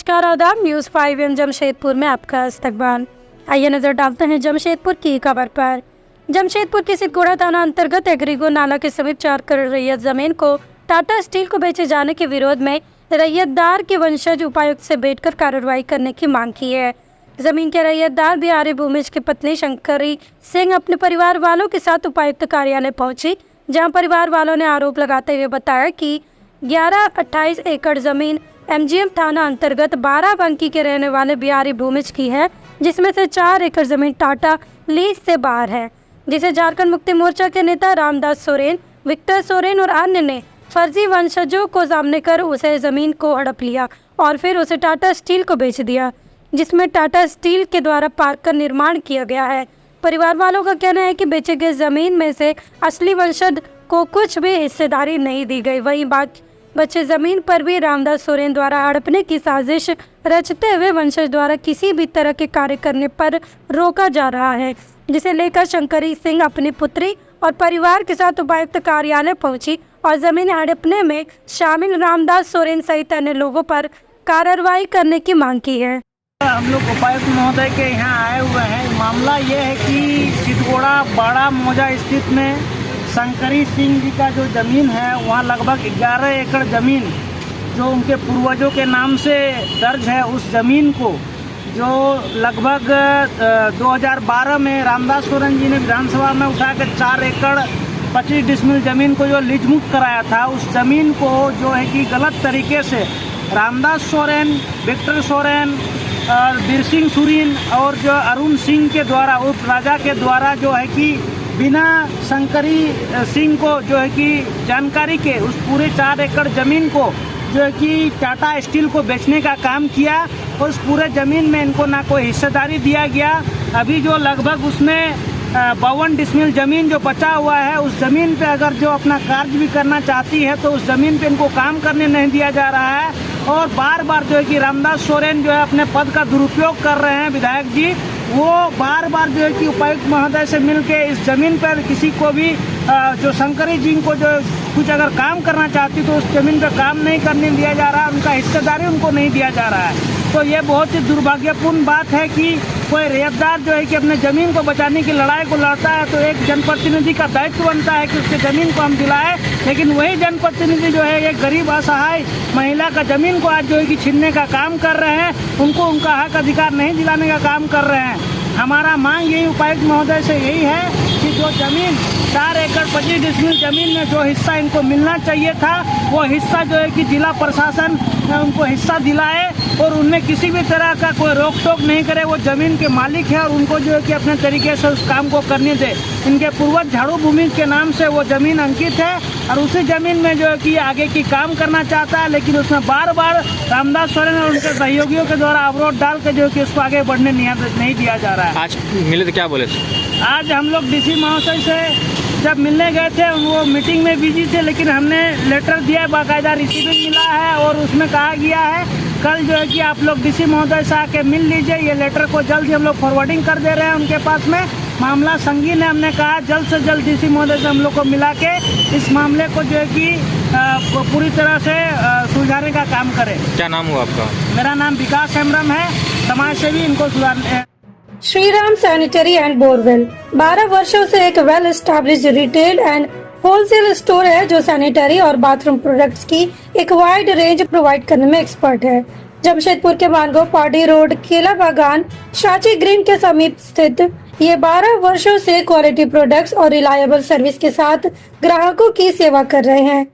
नमस्कार आदाब। News 5 M Jamshedpur में आपका इस्तकबाल। आइए नजर डालते हैं जमशेदपुर की खबर पर। जमशेदपुर के सिद्धगोड़ा थाना अंतर्गत एग्रीगो नाला के समीप 4 करोड़ रैयत जमीन को टाटा स्टील को बेचे जाने के विरोध में रैयतदार के वंशज उपायुक्त से बैठकर कार्रवाई करने की मांग की है। जमीन के रैयतदार बिहारी भूमिज की पत्नी शंकरी सिंह अपने परिवार वालों के साथ उपायुक्त कार्यालय पहुंची, जहां परिवार वालों ने आरोप लगाते हुए बताया कि 11-28 एकड़ जमीन एमजीएम थाना अंतर्गत 12 बंकी के रहने वाले बिहारी भूमिज की है, जिसमें से 4 एकड़ जमीन टाटा लीज से बाहर है, जिसे झारखंड मुक्ति मोर्चा के नेता रामदास सोरेन, विक्टर सोरेन और अन्य ने फर्जी वंशजों को सामने कर उसे जमीन को हड़प लिया और फिर उसे टाटा स्टील को बेच दिया, जिसमें टाटा स्टील के द्वारा पार्क का निर्माण किया गया है। परिवार वालों का कहना है कि बेचे गए जमीन में से असली वंशज को कुछ भी हिस्सेदारी नहीं दी गई। वहीं बचे जमीन पर भी रामदास सोरेन द्वारा हड़पने की साजिश रचते हुए वंशज द्वारा किसी भी तरह के कार्य करने पर रोका जा रहा है, जिसे लेकर शंकरी सिंह अपनी पुत्री और परिवार के साथ उपायुक्त कार्यालय पहुंची और जमीन हड़पने में शामिल रामदास सोरेन सहित अन्य लोगों पर कार्रवाई करने की मांग की है। हम लोग उपायुक्त महोदय के यहाँ आए हुए हैं। मामला ये है कि सिद्धगोड़ा बाड़ा मौजा स्थित में शंकरी सिंह जी का जो ज़मीन है, वहाँ लगभग 11 एकड़ ज़मीन जो उनके पूर्वजों के नाम से दर्ज है, उस ज़मीन को जो लगभग 2012 में रामदास सोरेन जी ने विधानसभा में उठा के 4 एकड़ 25 डिसमिल ज़मीन को जो लीज मुक्त कराया था, उस ज़मीन को जो है कि गलत तरीके से रामदास सोरेन, विक्टर सोरेन और बीर सिंह सुरीन और जो अरुण सिंह के द्वारा, उप राजा के द्वारा जो है कि बिना शंकरी सिंह को जो है कि जानकारी के उस पूरे 4 एकड़ ज़मीन को जो है कि टाटा स्टील को बेचने का काम किया और उस पूरे ज़मीन में इनको ना कोई हिस्सेदारी दिया गया। अभी जो लगभग उसमें 52 डिसमिल ज़मीन जो बचा हुआ है, उस ज़मीन पे अगर जो अपना कार्य भी करना चाहती है तो उस ज़मीन पे इनको काम करने नहीं दिया जा रहा है और बार बार जो है कि रामदास सोरेन जो है अपने पद का दुरुपयोग कर रहे हैं। विधायक जी वो बार बार जो है कि उपायुक्त महोदय से मिलके इस ज़मीन पर किसी को भी जो शंकरी जी को जो कुछ अगर काम करना चाहती तो उस ज़मीन पर काम नहीं करने दिया जा रहा है, उनका हिस्सेदारी उनको नहीं दिया जा रहा है। तो ये बहुत ही दुर्भाग्यपूर्ण बात है कि कोई रैयतदार जो है कि अपने ज़मीन को बचाने की लड़ाई को लड़ता है तो एक जनप्रतिनिधि का दायित्व बनता है कि उसके ज़मीन को हम दिलाएं, लेकिन वही जनप्रतिनिधि जो है एक गरीब असहाय महिला का ज़मीन को आज जो है कि छीनने का काम कर रहे हैं, उनको उनका हक अधिकार नहीं दिलाने का काम कर रहे हैं। हमारा मांग यही उपायुक्त महोदय से यही है कि जो ज़मीन 4 एकड़ 25 डिसमिल ज़मीन में जो हिस्सा इनको मिलना चाहिए था, वो हिस्सा जो है कि जिला प्रशासन उनको हिस्सा दिलाए और उनमें किसी भी तरह का कोई रोक टोक नहीं करे। वो ज़मीन के मालिक है और उनको जो है कि अपने तरीके से उस काम को करने दे। इनके पूर्वज झाड़ू भूमि के नाम से वो ज़मीन अंकित है और उसी ज़मीन में जो है कि आगे की काम करना चाहता है, लेकिन उसमें बार बार रामदास सोरेन और उनके सहयोगियों के द्वारा अवरोध डाल के जो है कि उसको आगे बढ़ने नहीं दिया जा रहा है। आज मिले तो क्या बोले थे? आज हम लोग डीसी महोदय से जब मिलने गए थे, वो मीटिंग में बिजी थे, लेकिन हमने लेटर दिया, बाकायदा रिसीविंग मिला है और उसमें कहा गया है कल जो है कि आप लोग डीसी महोदय से आके मिल लीजिए। ये लेटर को जल्द ही हम लोग फॉरवर्डिंग कर दे रहे हैं उनके पास में। मामला संगीन है, हमने कहा जल्द से जल्द डीसी महोदय से हम लोग को मिला के इस मामले को जो है कि पूरी तरह से सुलझाने का काम करें। क्या नाम हुआ आपका? मेरा नाम विकास हेम्ब्रम है, समाज सेवी। इनको सुधारने श्रीराम सैनिटरी एंड बोरवेल 12 वर्षों से एक well established retail and wholesale store है, जो सैनिटरी और बाथरूम प्रोडक्ट्स की एक वाइड रेंज प्रोवाइड करने में एक्सपर्ट है। जमशेदपुर के मानगो पार्टी रोड, केला बागान, शाची ग्रीन के समीप स्थित ये 12 वर्षों से क्वालिटी प्रोडक्ट्स और रिलायबल सर्विस के साथ ग्राहकों की सेवा कर रहे हैं।